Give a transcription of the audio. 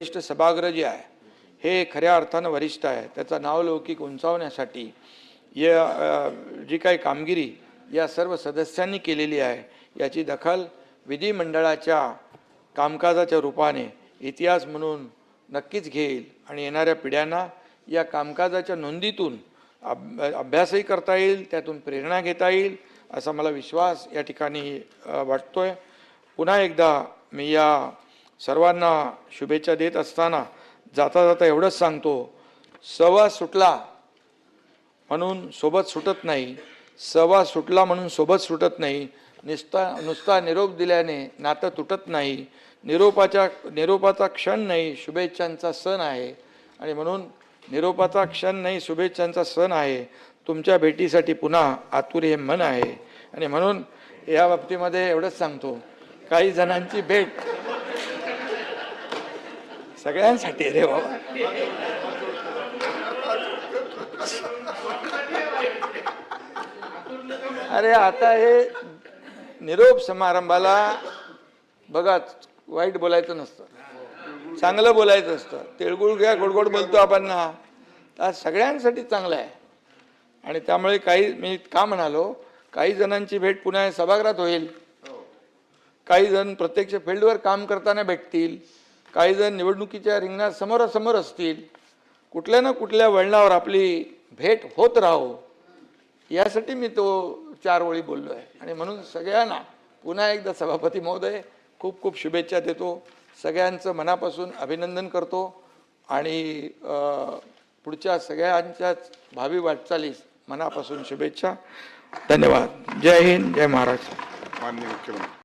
वरिष्ठ सभागृह जे आहे हे खऱ्या अर्थानं वरिष्ठ आहे, त्याचा नावलौकिक उंचावण्यासाठी या जी काही कामगिरी या सर्व सदस्यांनी केलेली आहे याची दखल विधिमंडळाच्या कामकाजाच्या रूपाने इतिहास म्हणून नक्कीच घेईल आणि येणाऱ्या पिढ्यांना या कामकाजाच्या नोंदीतून अभ्यासही करता येईल, त्यातून प्रेरणा घेता येईल असा मला विश्वास या ठिकाणी वाटतोय। पुन्हा एकदा मी या सर्वांना शुभेच्छा देत असताना जाता जाता एवढंच सांगतो, सहवास सुटला म्हणून सोबत सुटत नाही, सहवास सुटला म्हणून सोबत सुटत नाही, नुसता निरोप दिल्याने नातं तुटत नाही, निरोपाचा क्षण नाही शुभेच्छांचा सण आहे आणि म्हणून निरोपाचा क्षण नाही शुभेच्छांचा सण आहे। तुमच्या भेटीसाठी पुन्हा आतुर हे मन आहे आणि म्हणून या बाबतीमध्ये एवढंच सांगतो, काही जणांची भेट सगळ्यांसाठी रे बाबा। अरे आता हे निरोप समारंभाला बघा वाईट बोलायचं नसतं, चांगलं बोलायचं असतं। तिळगुळ घ्या, गोडगोड बोलतो आपण ना, तर सगळ्यांसाठी चांगलं आहे आणि त्यामुळे काही मी का म्हणालो, काही जणांची भेट पुन्हा सभागृहात होईल, काही जण प्रत्यक्ष फील्डवर काम करताना भेटतील, काही जण निवडणुकीच्या रिंगणात समोरासमोर असतील, कुठल्या ना कुठल्या वळणावर आपली भेट होत राहो यासाठी मी तो 4 ओळी बोललो आहे आणि म्हणून सगळ्यांना पुन्हा एकदा सभापती महोदय खूप खूप शुभेच्छा देतो, सगळ्यांचं मनापासून अभिनंदन करतो आणि पुढच्या सगळ्यांच्याच भावी वाटचालीस मनापासून शुभेच्छा। धन्यवाद। जय हिंद, जय महाराष्ट्र। माननीय मुख्यमंत्री।